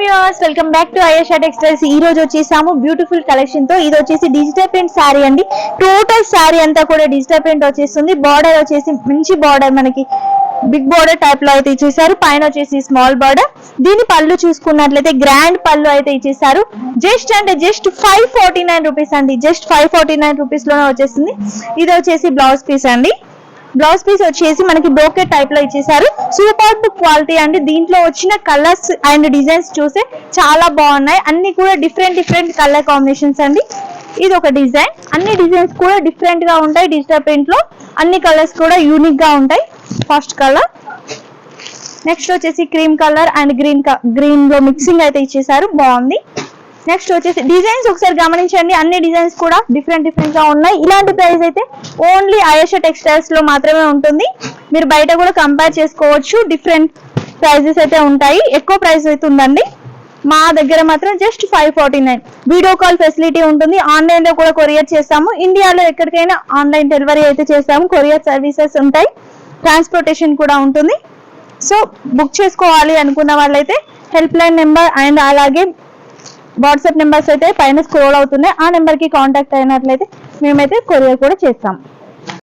Viewers welcome back to Ayesha textiles. ఈ రోజు వచ్చేసాము బ్యూటిఫుల్ కలెక్షన్ తో. ఇది వచ్చేసి డిజిటల్ ప్రింట్ శారీ అండి. టోటల్ శారీ అంతా కూడా డిజిటల్ ప్రింట్ వచ్చేస్తుంది. బార్డర్ వచ్చేసి మంచి బార్డర్, మనకి బిగ్ బార్డర్ టైప్ లో అయితే ఇచ్చేసారు. పైన వచ్చేసి స్మాల్ బార్డర్. దీని పళ్ళు చూసుకున్నట్లయితే గ్రాండ్ పళ్ళు అయితే ఇచ్చేసారు. జస్ట్ 549 రూపీస్ అండి. జస్ట్ 549 రూపీస్ లోనే వచ్చేసింది. ఇది వచ్చేసి బ్లౌజ్ పీస్ అండి. బ్లౌజ్ పీస్ వచ్చేసి మనకి బ్రోకెట్ టైప్ లో ఇచ్చేసారు. సూపర్ క్వాలిటీ అండి. దీంట్లో వచ్చిన కలర్స్ అండ్ డిజైన్స్ చూస్తే చాలా బాగున్నాయి. అన్ని కూడా డిఫరెంట్ కలర్ కాంబినేషన్స్ అండి. ఇది ఒక డిజైన్. అన్ని డిజైన్స్ కూడా డిఫరెంట్ గా ఉంటాయి. డిజిటల్ ప్రింట్ లో అన్ని కలర్స్ కూడా యూనిక్ గా ఉంటాయి. ఫస్ట్ కలర్, నెక్స్ట్ వచ్చేసి క్రీమ్ కలర్ అండ్ గ్రీన్ లో మిక్సింగ్ అయితే ఇచ్చేసారు. బాగుంది. నెక్స్ట్ వచ్చేసి డిజైన్స్ ఒకసారి గమనించండి. అన్ని డిజైన్స్ కూడా డిఫరెంట్ గా ఉన్నాయి. ఇలాంటి ప్రైస్ అయితే ఓన్లీ ఆయేషా టెక్స్టైల్స్ లో మాత్రమే ఉంటుంది. మీరు బయట కూడా కంపేర్ చేసుకోవచ్చు. డిఫరెంట్ ప్రైజెస్ అయితే ఉంటాయి. ఎక్కువ ప్రైస్ అయితే ఉందండి. మా దగ్గర మాత్రం జస్ట్ 549. వీడియో కాల్ ఫెసిలిటీ ఉంటుంది. ఆన్లైన్ లో కూడా కొరియర్ చేస్తాము. ఇండియాలో ఎక్కడికైనా ఆన్లైన్ డెలివరీ అయితే చేస్తాము. కొరియర్ సర్వీసెస్ ఉంటాయి. ట్రాన్స్పోర్టేషన్ కూడా ఉంటుంది. సో బుక్ చేసుకోవాలి అనుకున్న వాళ్ళైతే హెల్ప్ లైన్ నెంబర్ అండ్ అలాగే వాట్సాప్ నెంబర్స్ అయితే పైన స్క్రోల్ అవుతున్నాయి. ఆ నెంబర్ కి కాంటాక్ట్ అయినట్లయితే మేమైతే కొరియర్ కూడా చేస్తాం.